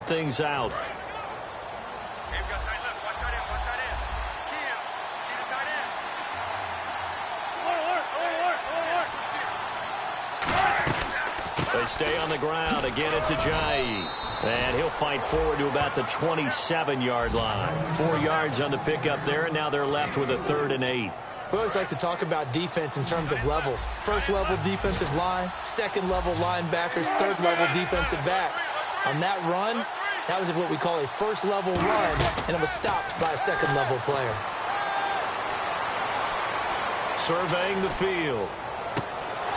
things out. They stay on the ground. Again, it's Ajayi. And he'll fight forward to about the 27-yard line. 4 yards on the pickup there, and now they're left with a 3rd and 8. We always like to talk about defense in terms of levels. First-level defensive line, second-level linebackers, third-level defensive backs. On that run, that was what we call a first-level run, and it was stopped by a second-level player. Surveying the field.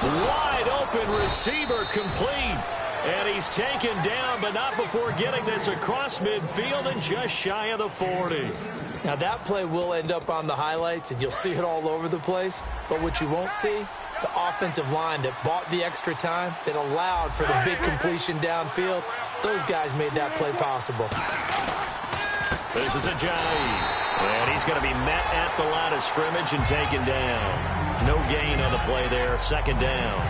Wide open receiver complete. And he's taken down, but not before getting this across midfield and just shy of the 40. Now that play will end up on the highlights, and you'll see it all over the place. But what you won't see, the offensive line that bought the extra time, that allowed for the big completion downfield, those guys made that play possible. This is Ajayi. And he's going to be met at the line of scrimmage and taken down. No gain on the play there, 2nd down.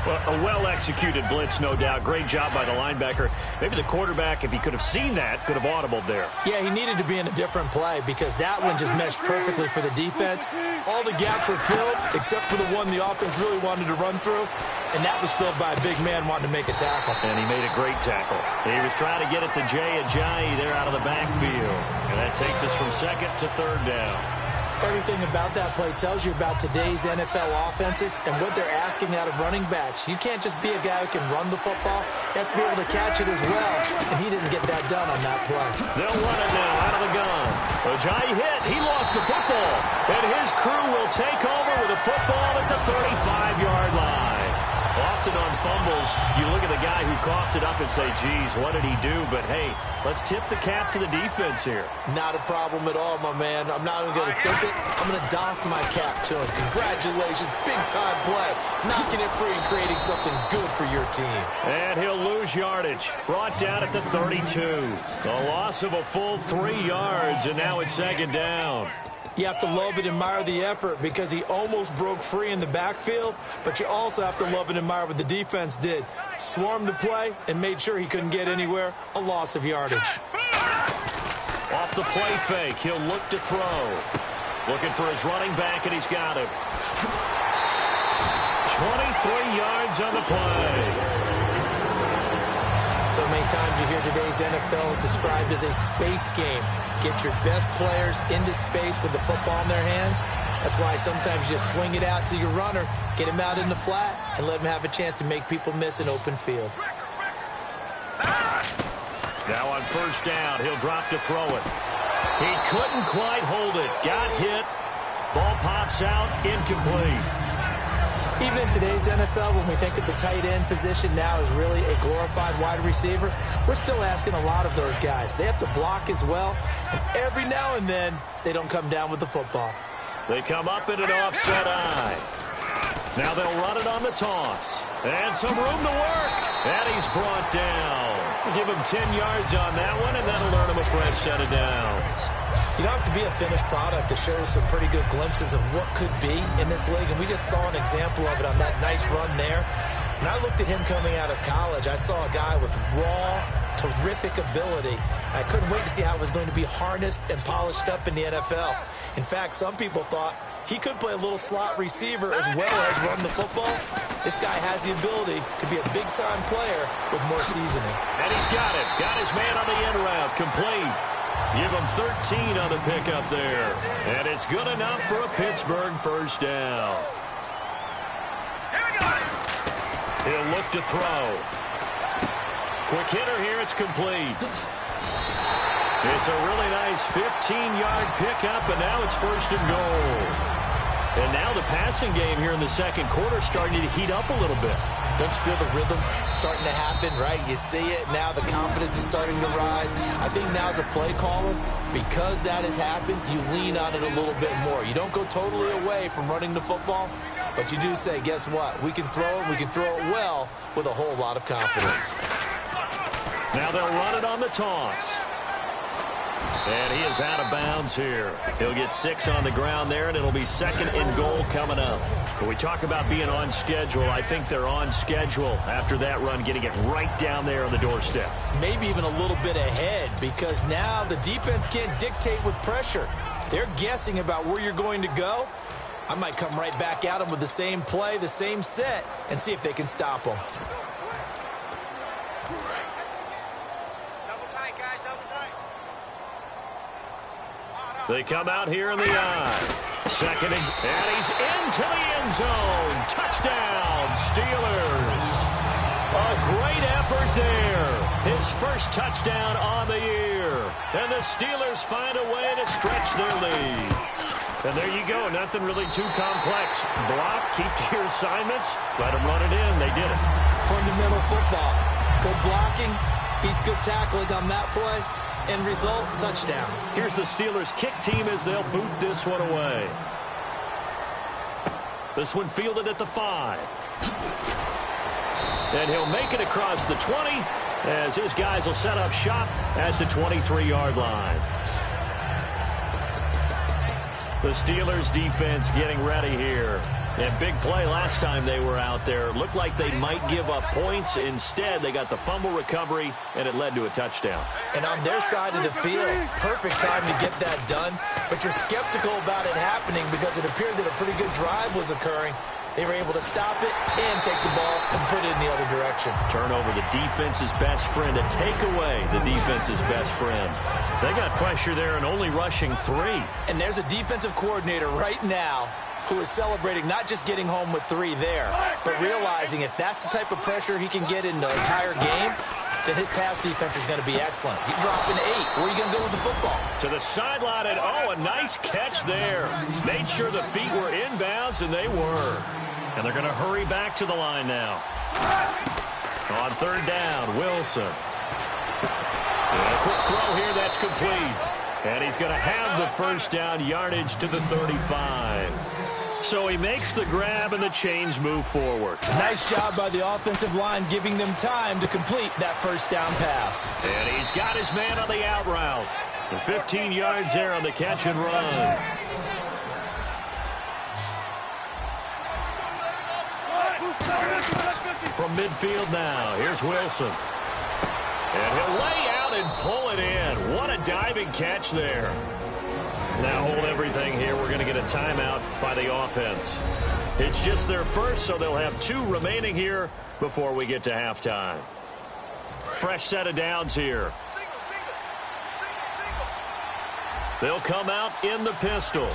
Well, a well-executed blitz, no doubt. Great job by the linebacker. Maybe the quarterback, if he could have seen that, could have audibled there. Yeah, he needed to be in a different play because that one just meshed perfectly for the defense. All the gaps were filled except for the one the offense really wanted to run through, and that was filled by a big man wanting to make a tackle. And he made a great tackle. He was trying to get it to Jay Ajayi there out of the backfield. And that takes us from 2nd to 3rd down. Everything about that play tells you about today's NFL offenses and what they're asking out of running backs. You can't just be a guy who can run the football. You have to be able to catch it as well, and he didn't get that done on that play. They'll run it now out of the gun. Ajayi hit. He lost the football, and his crew will take over with a football at the 35-yard line. Often on fumbles, you look at the guy who coughed it up and say, geez, what did he do? But, hey, let's tip the cap to the defense here. Not a problem at all, my man. I'm not even going to tip it. I'm going to doff my cap to him. Congratulations. Big-time play. Knocking it free and creating something good for your team. And he'll lose yardage. Brought down at the 32. A loss of a full 3 yards, and now it's 2nd down. You have to love and admire the effort because he almost broke free in the backfield, but you also have to love and admire what the defense did. Swarmed the play and made sure he couldn't get anywhere. A loss of yardage. Off the play fake, he'll look to throw. Looking for his running back, and he's got him. 23 yards on the play. So many times you hear today's NFL described as a space game. Get your best players into space with the football in their hands. That's why sometimes you swing it out to your runner, get him out in the flat, and let him have a chance to make people miss an open field. Now on 1st down, he'll drop to throw it. He couldn't quite hold it. Got hit. Ball pops out, incomplete. Even in today's NFL, when we think of the tight end position now as really a glorified wide receiver, we're still asking a lot of those guys. They have to block as well, and every now and then, they don't come down with the football. They come up in an offset eye. Now they'll run it on the toss. And some room to work. And he's brought down. Give him 10 yards on that one, and that'll earn him a fresh set of downs. You don't have to be a finished product to show some pretty good glimpses of what could be in this league, and we just saw an example of it on that nice run there. When I looked at him coming out of college, I saw a guy with raw, terrific ability. I couldn't wait to see how it was going to be harnessed and polished up in the NFL. In fact, some people thought he could play a little slot receiver as well as run the football. This guy has the ability to be a big-time player with more seasoning. And he's got it. Got his man on the end route. Complete. Give him 13 on the pickup there. And it's good enough for a Pittsburgh 1st down. He'll look to throw. Quick hitter here. It's complete. It's a really nice 15-yard pickup, and now it's 1st and goal. And now the passing game here in the 2nd quarter starting to heat up a little bit. Don't you feel the rhythm starting to happen, right? You see it now. The confidence is starting to rise. I think now as a play caller, because that has happened, you lean on it a little bit more. You don't go totally away from running the football, but you do say, guess what? We can throw it. We can throw it well with a whole lot of confidence. Now they'll run it on the toss. And he is out of bounds here. He'll get 6 on the ground there, and it'll be 2nd and goal coming up. When we talk about being on schedule, I think they're on schedule after that run, getting it right down there on the doorstep. Maybe even a little bit ahead, because now the defense can't dictate with pressure. They're guessing about where you're going to go. I might come right back at them with the same play, the same set, and see if they can stop them. They come out here in the eye. 2nd and he's into the end zone. Touchdown, Steelers. A great effort there. His first touchdown on the year. And the Steelers find a way to stretch their lead. And there you go. Nothing really too complex. Block, keep to your assignments, let them run it in. They did it. Fundamental football. Good blocking beats good tackling on that play. End result, touchdown. Here's the Steelers kick team as they'll boot this one away. This one fielded at the 5. And he'll make it across the 20 as his guys will set up shop at the 23-yard line. The Steelers defense getting ready here. And big play last time they were out there. Looked like they might give up points. Instead, they got the fumble recovery, and it led to a touchdown. And on their side of the field, perfect time to get that done. But you're skeptical about it happening because it appeared that a pretty good drive was occurring. They were able to stop it and take the ball and put it in the other direction. Turnover, the defense's best friend. A takeaway, the defense's best friend. They got pressure there and only rushing 3. And there's a defensive coordinator right now who is celebrating not just getting home with 3 there, but realizing if that's the type of pressure he can get in the entire game, then his pass defense is going to be excellent. You drop an 8. Where are you going to go with the football? To the sideline, and a nice catch there. Made sure the feet were inbounds, and they were. And they're going to hurry back to the line now. On 3rd down, Wilson. And a quick throw here, that's complete. And he's going to have the first down yardage to the 35. So he makes the grab and the chains move forward. Nice job by the offensive line giving them time to complete that first down pass. And he's got his man on the out route. And 15 yards there on the catch and run. From midfield now, here's Wilson. And he'll lay out and pull it in. What a diving catch there. Now hold everything here. We're going to get a timeout by the offense. It's just their first, so they'll have 2 remaining here before we get to halftime. Fresh set of downs here. They'll come out in the pistol.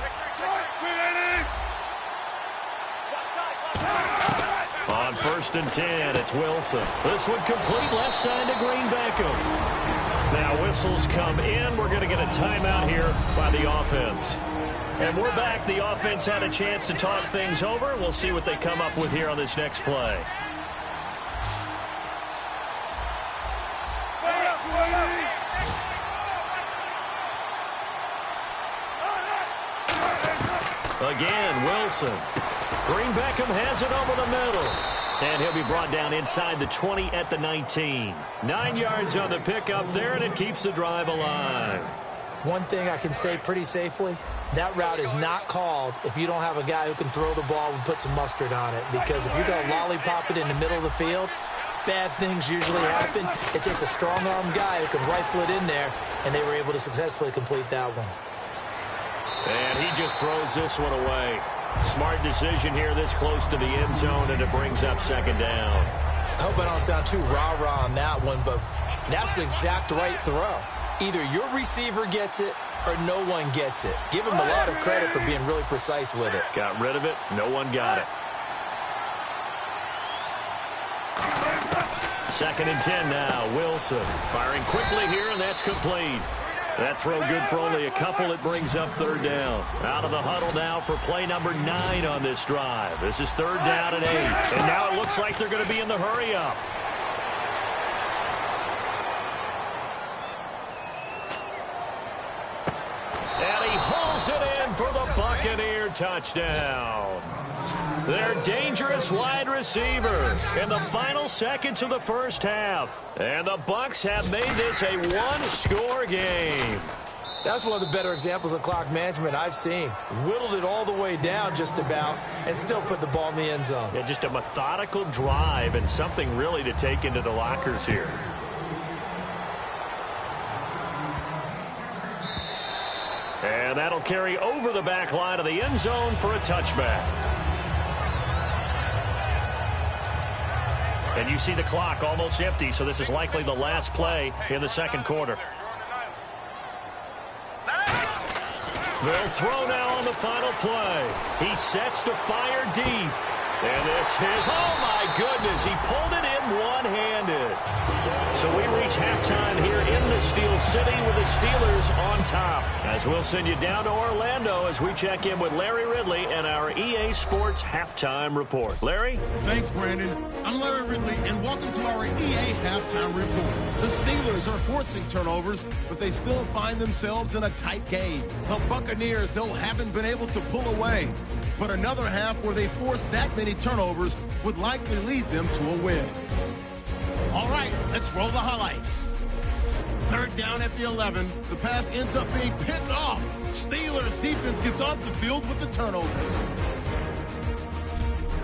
On 1st and 10, it's Wilson. This one complete left side to Green Beckham. Now whistles come in. We're going to get a timeout here by the offense. And we're back. The offense had a chance to talk things over. We'll see what they come up with here on this next play. Again, Wilson. Green Beckham has it over the middle. And he'll be brought down inside the 20 at the 19. 9 yards on the pickup there, and it keeps the drive alive. One thing I can say pretty safely, that route is not called if you don't have a guy who can throw the ball and put some mustard on it. Because if you're going to lollipop it in the middle of the field, bad things usually happen. It takes a strong-arm guy who can rifle it in there, and they were able to successfully complete that one. And he just throws this one away. Smart decision here this close to the end zone, and it brings up 2nd down. I hope I don't sound too rah-rah on that one, but that's the exact right throw. Either your receiver gets it or no one gets it. Give him a lot of credit for being really precise with it. Got rid of it. No one got it. 2nd and 10 now. Wilson firing quickly here, and that's complete. That throw good for only a couple. It brings up 3rd down. Out of the huddle now for play number 9 on this drive. This is 3rd down and 8. And now it looks like they're going to be in the hurry-up. And he hauls it in for the Buccaneer touchdown. Their dangerous wide receiver in the final seconds of the first half. And the Bucs have made this a 1-score game. That's one of the better examples of clock management I've seen. Whittled it all the way down just about and still put the ball in the end zone. Yeah, just a methodical drive and something really to take into the lockers here. And that'll carry over the back line of the end zone for a touchback. And you see the clock almost empty, so this is likely the last play in the second quarter. They'll throw now on the final play. He sets to fire deep. And this is, oh my goodness, he pulled it in one-handed. So we reach halftime here in the Steel City with the Steelers on top. As we'll send you down to Orlando as we check in with Larry Ridley and our EA Sports Halftime Report. Larry? Thanks, Brandon. I'm Larry Ridley, and welcome to our EA Halftime Report. The Steelers are forcing turnovers, but they still find themselves in a tight game. The Buccaneers, though, haven't been able to pull away. But another half where they forced that many turnovers would likely lead them to a win. All right, let's roll the highlights. Third down at the 11. The pass ends up being picked off. Steelers defense gets off the field with the turnover.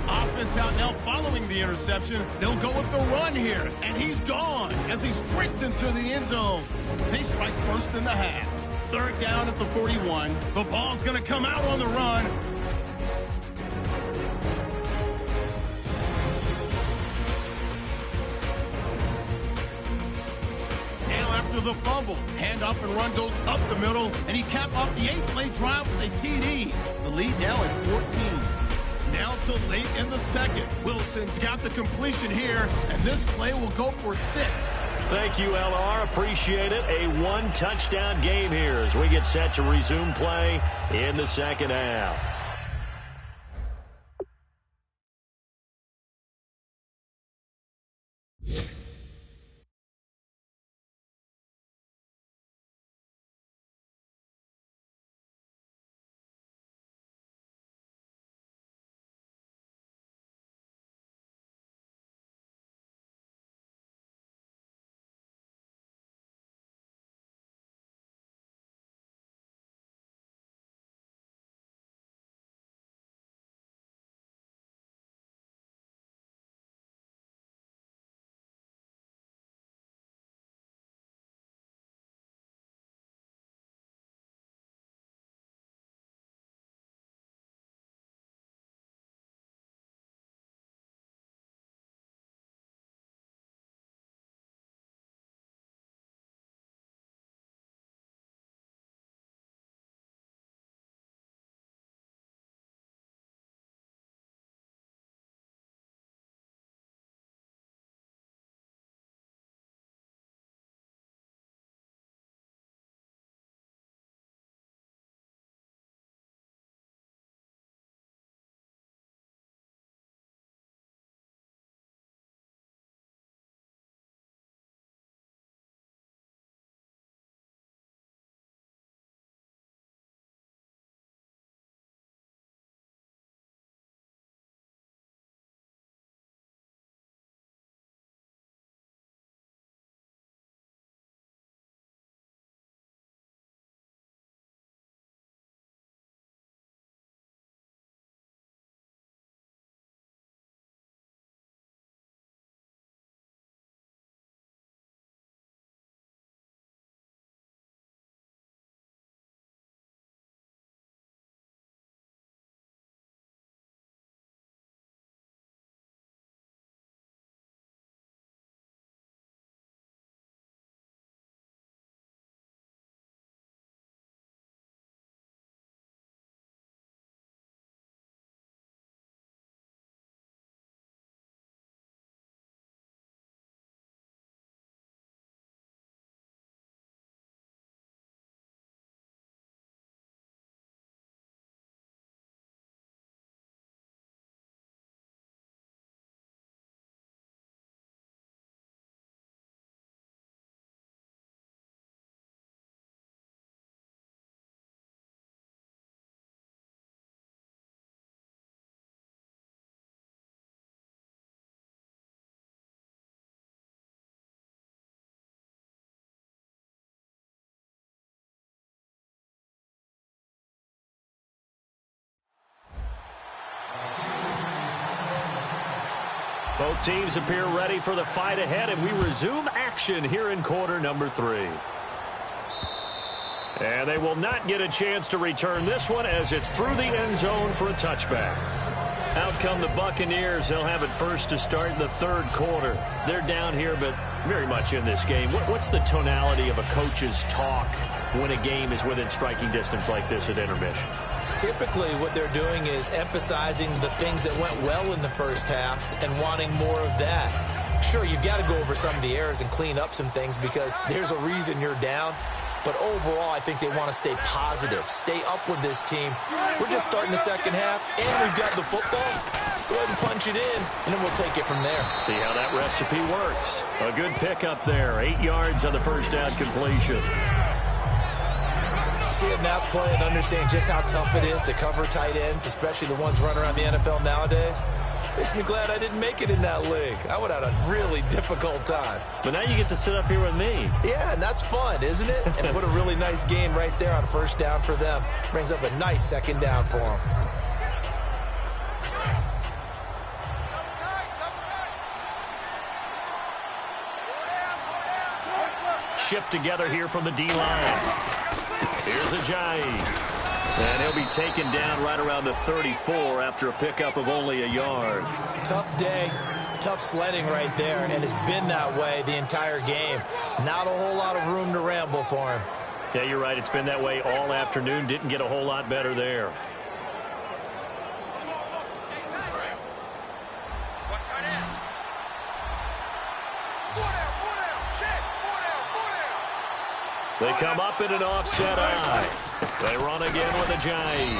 Offense out now following the interception. They'll go with the run here, and he's gone as he sprints into the end zone. They strike first in the half. Third down at the 41. The ball's going to come out on the run. After the fumble, handoff and run goes up the middle, and he capped off the 8-play drive with a TD. The lead now at 14. Now till late in the second. Wilson's got the completion here, and this play will go for 6. Thank you, LR. Appreciate it. A one-touchdown game here as we get set to resume play in the second half. Both teams appear ready for the fight ahead, and we resume action here in quarter number 3. And they will not get a chance to return this one as it's through the end zone for a touchback. Out come the Buccaneers. They'll have it first to start in the third quarter. They're down here, but very much in this game. What's the tonality of a coach's talk when a game is within striking distance like this at intermission? Typically, what they're doing is emphasizing the things that went well in the first half and wanting more of that. Sure, you've got to go over some of the errors and clean up some things because there's a reason you're down. But overall, I think they want to stay positive, stay up with this team. We're just starting the second half, and we've got the football. Let's go ahead and punch it in, and then we'll take it from there. See how that recipe works. A good pickup there, 8 yards on the first down completion. Seeing that play and understand just how tough it is to cover tight ends, especially the ones running around the NFL nowadays, makes me glad I didn't make it in that league. I would have had a really difficult time. But now you get to sit up here with me. Yeah, and that's fun, isn't it? And what a really nice game right there on first down for them. Brings up a nice second down for them. Shift together here from the D-line. Here's Ajayi. And he'll be taken down right around the 34 after a pickup of only a yard. Tough day, tough sledding right there, and it's been that way the entire game. Not a whole lot of room to ramble for him. Yeah, you're right. It's been that way all afternoon. Didn't get a whole lot better there. They come up in an offset eye. They run again with Ajayi.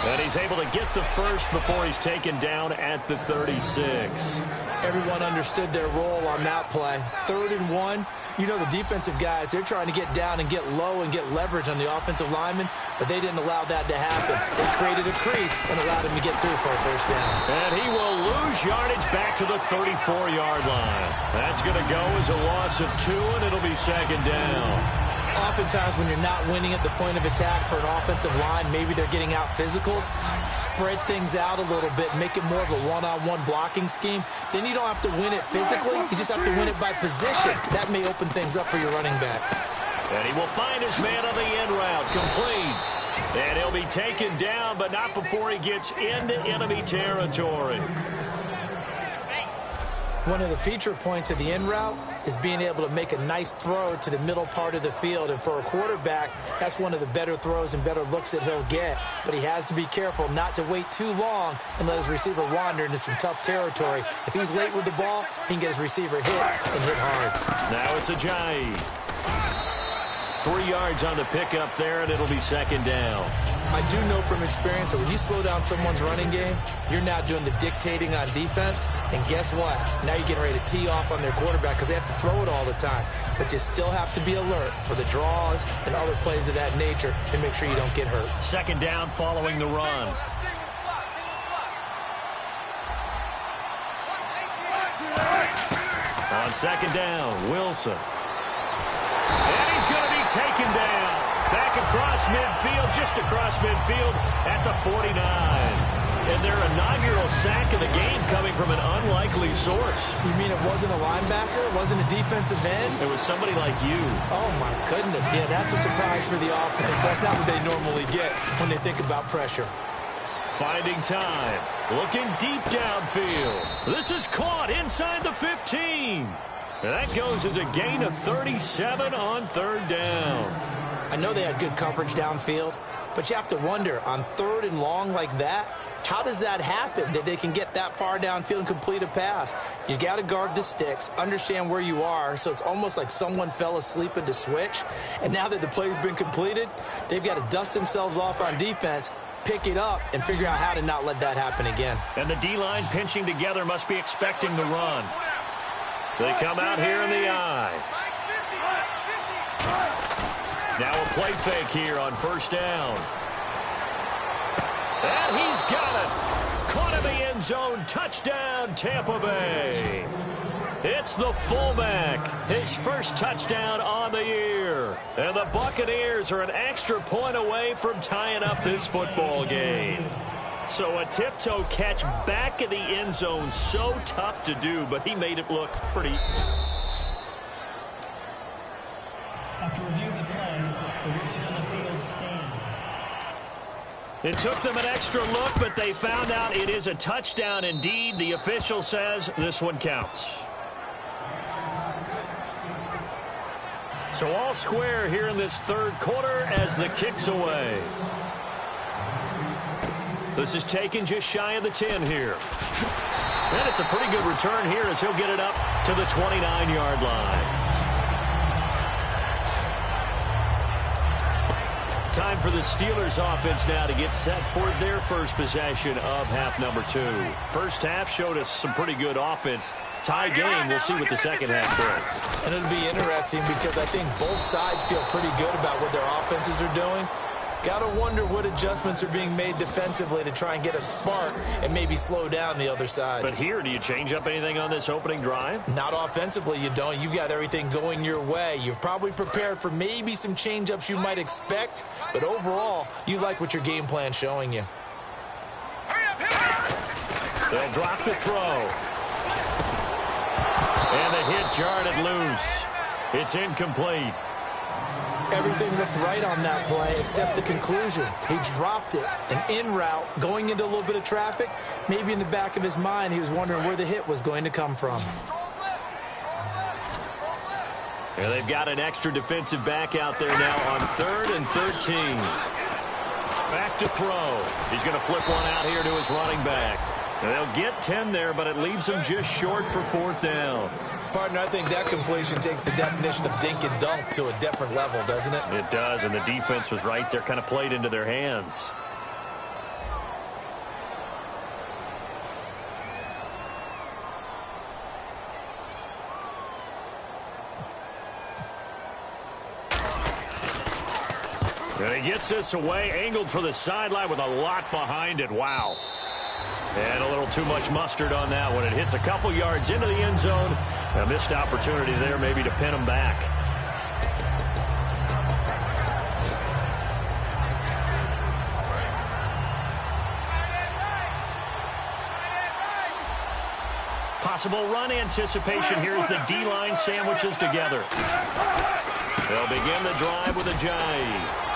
And he's able to get the first before he's taken down at the 36. Everyone understood their role on that play. 3rd and 1. You know, the defensive guys, they're trying to get down and get low and get leverage on the offensive lineman, but they didn't allow that to happen. They created a crease and allowed him to get through for a first down. And he will lose yardage back to the 34-yard line. That's going to go as a loss of 2, and it'll be second down. Oftentimes when you're not winning at the point of attack for an offensive line, maybe they're getting out physical, spread things out a little bit, make it more of a one-on-one blocking scheme. Then you don't have to win it physically. You just have to win it by position. That may open things up for your running backs. And he will find his man on the end route, complete. And he'll be taken down, but not before he gets into enemy territory. One of the feature points of the end route is being able to make a nice throw to the middle part of the field. And for a quarterback, that's one of the better throws and better looks that he'll get. But he has to be careful not to wait too long and let his receiver wander into some tough territory. If he's late with the ball, he can get his receiver hit and hit hard. Now it's Ajayi. 3 yards on the pickup there, and it'll be second down. I do know from experience that when you slow down someone's running game, you're now doing the dictating on defense. And guess what? Now you're getting ready to tee off on their quarterback because they have to throw it all the time. But you still have to be alert for the draws and other plays of that nature and make sure you don't get hurt. Second down following the run. On second down, Wilson. And he's going to be taken down. Back across midfield, just across midfield at the 49. And their inaugural sack of the game coming from an unlikely source. You mean it wasn't a linebacker? It wasn't a defensive end? It was somebody like you. Oh, my goodness. Yeah, that's a surprise for the offense. That's not what they normally get when they think about pressure. Finding time. Looking deep downfield. This is caught inside the 15. And that goes as a gain of 37 on third down. I know they had good coverage downfield, but you have to wonder, on 3rd and long like that, how does that happen that they can get that far downfield and complete a pass? You got to guard the sticks, understand where you are, so it's almost like someone fell asleep at the switch, and now that the play's been completed, they've got to dust themselves off on defense, pick it up, and figure out how to not let that happen again. And the D-line pinching together must be expecting the run. They come out here in the eye. Now a play fake here on first down. And he's got it. Caught in the end zone. Touchdown, Tampa Bay. It's the fullback. His first touchdown on the year. And the Buccaneers are an extra point away from tying up this football game. So a tiptoe catch back in the end zone, so tough to do, but he made it look pretty. After review of the play, the ruling on the field stands. It took them an extra look, but they found out it is a touchdown indeed. The official says this one counts. So all square here in this third quarter as the kick's away. This is taken just shy of the 10 here. And it's a pretty good return here as he'll get it up to the 29-yard line. Time for the Steelers offense now to get set for their first possession of half number 2. First half showed us some pretty good offense. Tie game. We'll see what the second half brings. And it'll be interesting because I think both sides feel pretty good about what their offenses are doing. Got to wonder what adjustments are being made defensively to try and get a spark and maybe slow down the other side. But here, do you change up anything on this opening drive? Not offensively, you don't. You've got everything going your way. You've probably prepared for maybe some change-ups you might expect, but overall, you like what your game plan's showing you. They'll drop the throw. And the hit jarred it loose. It's incomplete. Everything looked right on that play except the conclusion. He dropped it. An in route, going into a little bit of traffic. Maybe in the back of his mind, he was wondering where the hit was going to come from. Yeah, they've got an extra defensive back out there now on 3rd and 13. Back to throw. He's going to flip one out here to his running back. And they'll get 10 there, but it leaves them just short for 4th down. Partner, I think that completion takes the definition of dink and dunk to a different level, doesn't it? It does, and the defense was right there, kind of played into their hands. And he gets this away, angled for the sideline with a lot behind it. Wow. And a little too much mustard on that one. It hits a couple yards into the end zone. A missed opportunity there maybe to pin him back. Possible run anticipation here as the D-line sandwiches together. They'll begin the drive with a jive.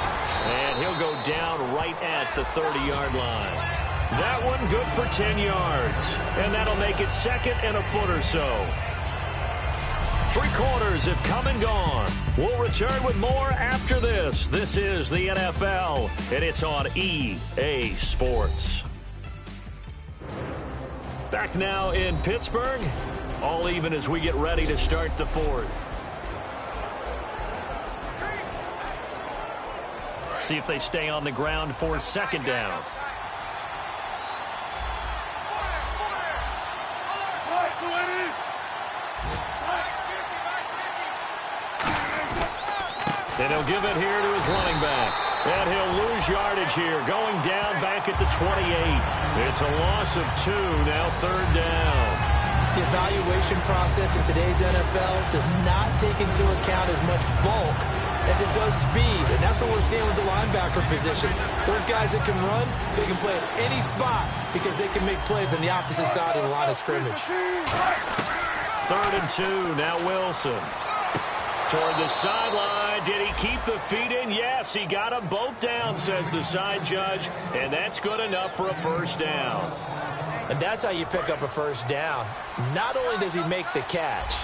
And he'll go down right at the 30-yard line. That one good for 10 yards. And that'll make it 2nd and a foot or so. 3 quarters have come and gone. We'll return with more after this. This is the NFL, and it's on EA Sports. Back now in Pittsburgh. All even as we get ready to start the 4th. See if they stay on the ground for 2nd down. And he'll give it here to his running back. And he'll lose yardage here, going down back at the 28. It's a loss of 2, now 3rd down. The evaluation process in today's NFL does not take into account as much bulk as it does speed. And that's what we're seeing with the linebacker position. Those guys that can run, they can play at any spot because they can make plays on the opposite side of the line of scrimmage. 3rd and 2, now Wilson. Toward the sideline. Did he keep the feet in? Yes, he got them both down, says the side judge. And that's good enough for a 1st down. And that's how you pick up a 1st down. Not only does he make the catch,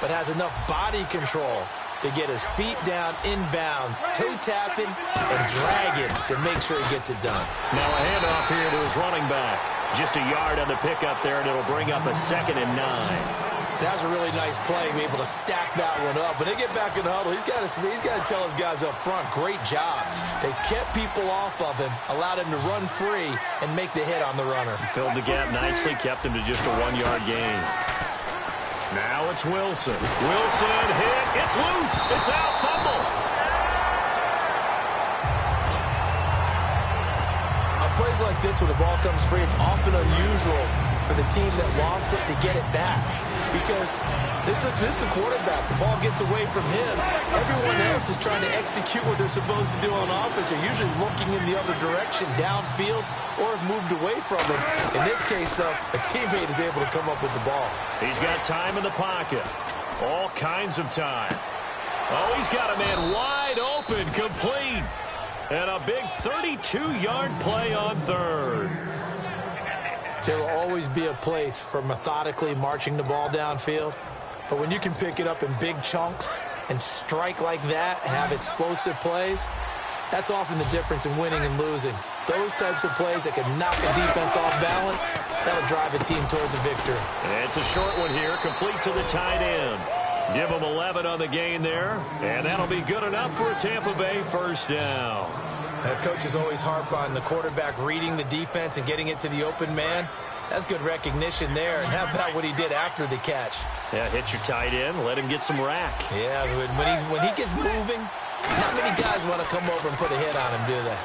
but has enough body control to get his feet down inbounds, toe tapping, and dragging to make sure he gets it done. Now a handoff here to his running back. Just a yard on the pickup there, and it'll bring up a 2nd and 9. That was a really nice play, be able to stack that one up. When they get back in the huddle, he's got to tell his guys up front, great job. They kept people off of him, allowed him to run free, and make the hit on the runner. Filled the gap nicely, kept him to just a 1-yard gain. Now it's Wilson. Wilson hit. It's loose. It's out. Fumble. On plays like this, when the ball comes free, it's often unusual for the team that lost it to get it back. because this is the quarterback. The ball gets away from him. Everyone else is trying to execute what they're supposed to do on offense. They're usually looking in the other direction, downfield, or have moved away from him. In this case, though, a teammate is able to come up with the ball. He's got time in the pocket. All kinds of time. Oh, he's got a man wide open, complete. And a big 32-yard play on third. There will always be a place for methodically marching the ball downfield. But when you can pick it up in big chunks and strike like that, have explosive plays, that's often the difference in winning and losing. Those types of plays that can knock a defense off balance, that'll drive a team towards a victory. And it's a short one here, complete to the tight end. Give them 11 on the gain there, and that'll be good enough for a Tampa Bay first down. Coaches always harp on the quarterback reading the defense and getting it to the open man. That's good recognition there. And how about what he did after the catch? Yeah, hit your tight end, let him get some rack. Yeah, when he gets moving, not many guys want to come over and put a hit on him, do they?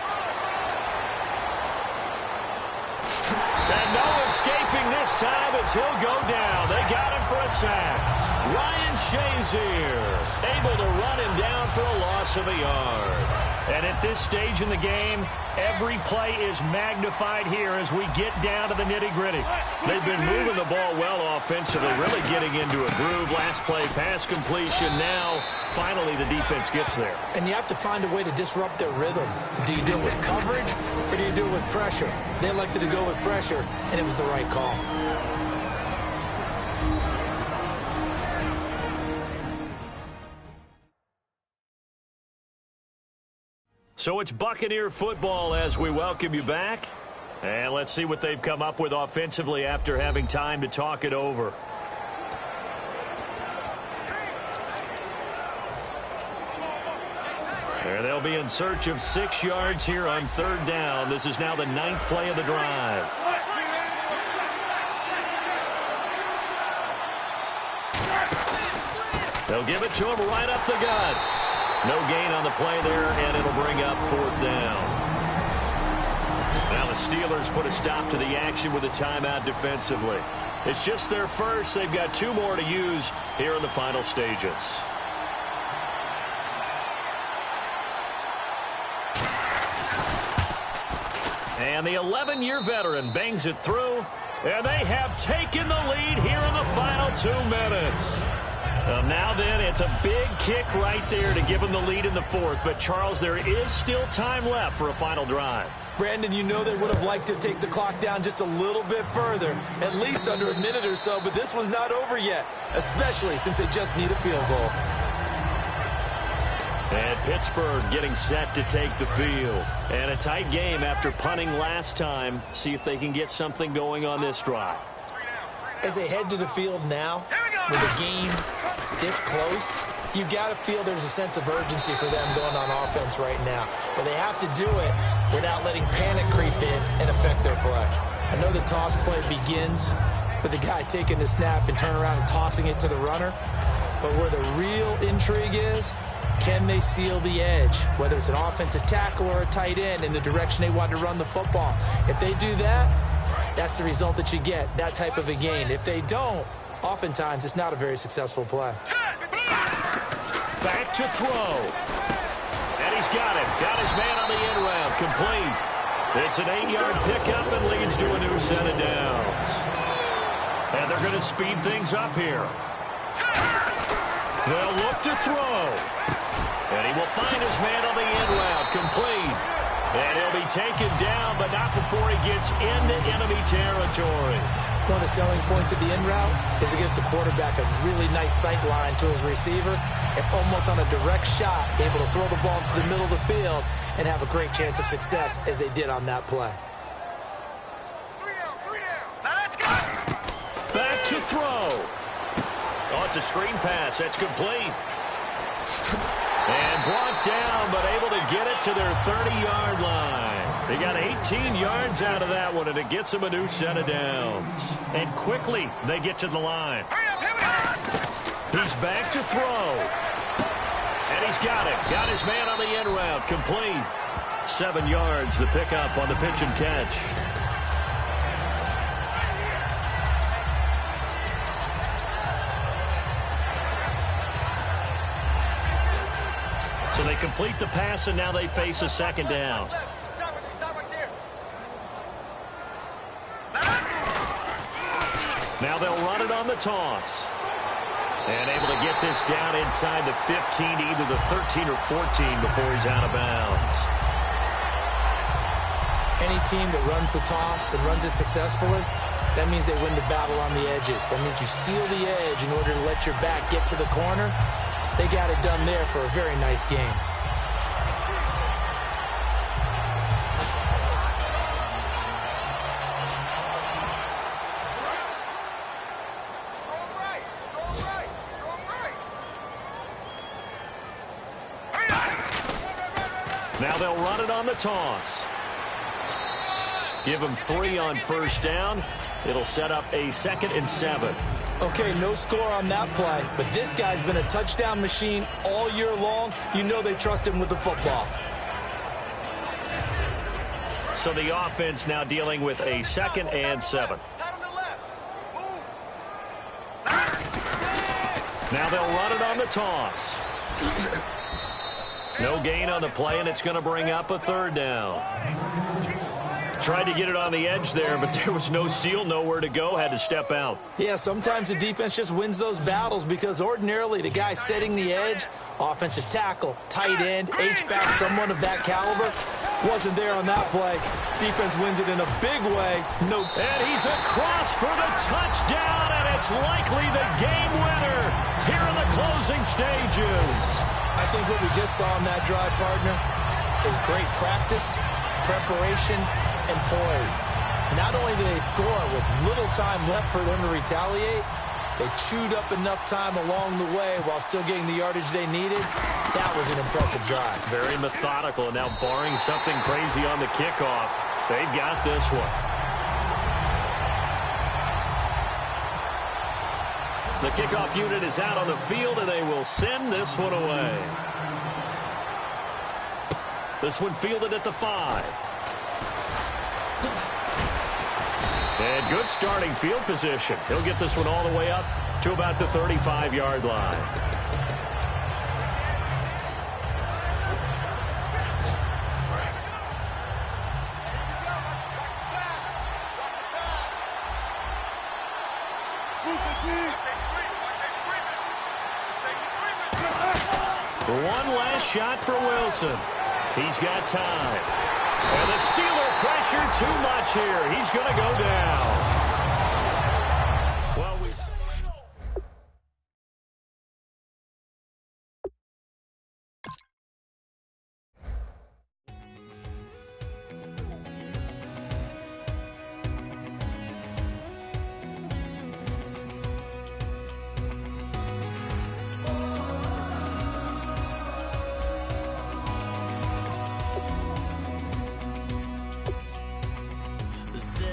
And no escaping this time as he'll go down. They got him for a sack. Ryan Shazier able to run him down for a loss of a yard. And at this stage in the game, every play is magnified here as we get down to the nitty-gritty. They've been moving the ball well offensively, really getting into a groove. Last play, pass completion. Now, finally, the defense gets there. And you have to find a way to disrupt their rhythm. Do you do it with coverage, or do you do it with pressure? They elected to go with pressure, and it was the right call. So it's Buccaneer football as we welcome you back. And let's see what they've come up with offensively after having time to talk it over. And they'll be in search of 6 yards here on third down. This is now the 9th play of the drive. They'll give it to him right up the gut. No gain on the play there, and it'll bring up 4th down. Now the Steelers put a stop to the action with a timeout defensively. It's just their first. They've got 2 more to use here in the final stages. And the 11-year veteran bangs it through, and they have taken the lead here in the final 2 minutes. Now then, it's a big kick right there to give them the lead in the 4th. But, Charles, there is still time left for a final drive. Brandon, you know they would have liked to take the clock down just a little bit further, at least under a minute or so. But this one's not over yet, especially since they just need a field goal. And Pittsburgh getting set to take the field. And a tight game after punting last time. See if they can get something going on this drive. As they head to the field now, with the game this close, you've got to feel there's a sense of urgency for them going on offense right now. But they have to do it without letting panic creep in and affect their play. I know the toss play begins with the guy taking the snap and turn around and tossing it to the runner. But where the real intrigue is, can they seal the edge, whether it's an offensive tackle or a tight end, in the direction they want to run the football? If they do that, that's the result that you get, that type of a gain. If they don't, oftentimes it's not a very successful play. Back to throw. And he's got it. Got his man on the in route. Complete. It's an 8-yard pickup and leads to a new set of downs. And they're going to speed things up here. They'll look to throw. And he will find his man on the in route. Complete. And he'll be taken down, but not before he gets into enemy territory. One of the selling points of the in route is against the quarterback, a really nice sight line to his receiver, and almost on a direct shot, able to throw the ball into the middle of the field and have a great chance of success as they did on that play. Back to throw. Oh, it's a screen pass. That's complete. And brought down, but able to get it to their 30-yard line. They got 18 yards out of that one, and it gets them a new set of downs. And quickly, they get to the line. He's back to throw. And he's got it. Got his man on the in route. Complete. 7 yards, the pickup on the pitch and catch. So they complete the pass, and now they face a second down. Now they'll run it on the toss. And able to get this down inside the 15, either the 13 or 14 before he's out of bounds. Any team that runs the toss and runs it successfully, that means they win the battle on the edges. That means you seal the edge in order to let your back get to the corner. They got it done there for a very nice game. Now they'll run it on the toss. Give them 3 on first down. It'll set up a 2nd and 7. Okay, no score on that play, but this guy's been a touchdown machine all year long. You know they trust him with the football. So the offense now dealing with a 2nd and 7. Now they'll run it on the toss. No gain on the play, and it's going to bring up a 3rd down. Tried to get it on the edge there, but there was no seal, nowhere to go, had to step out. Yeah, sometimes the defense just wins those battles because ordinarily the guy setting the edge, offensive tackle, tight end, H-back, someone of that caliber, wasn't there on that play. Defense wins it in a big way. No. And he's across for the touchdown, and it's likely the game winner here in the closing stages. I think what we just saw in that drive, partner, is great practice, preparation, and poise. Not only did they score with little time left for them to retaliate, they chewed up enough time along the way while still getting the yardage they needed. That was an impressive drive. Very methodical, and now barring something crazy on the kickoff, they've got this one. The kickoff unit is out on the field, and they will send this one away. This one fielded at the 5. And good starting field position. He'll get this one all the way up to about the 35-yard line. One last shot for Wilson. He's got time. And the Steeler pressure too much here. He's going to go down. Well,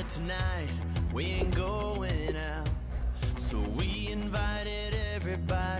Tonight we ain't going out, so we invited everybody.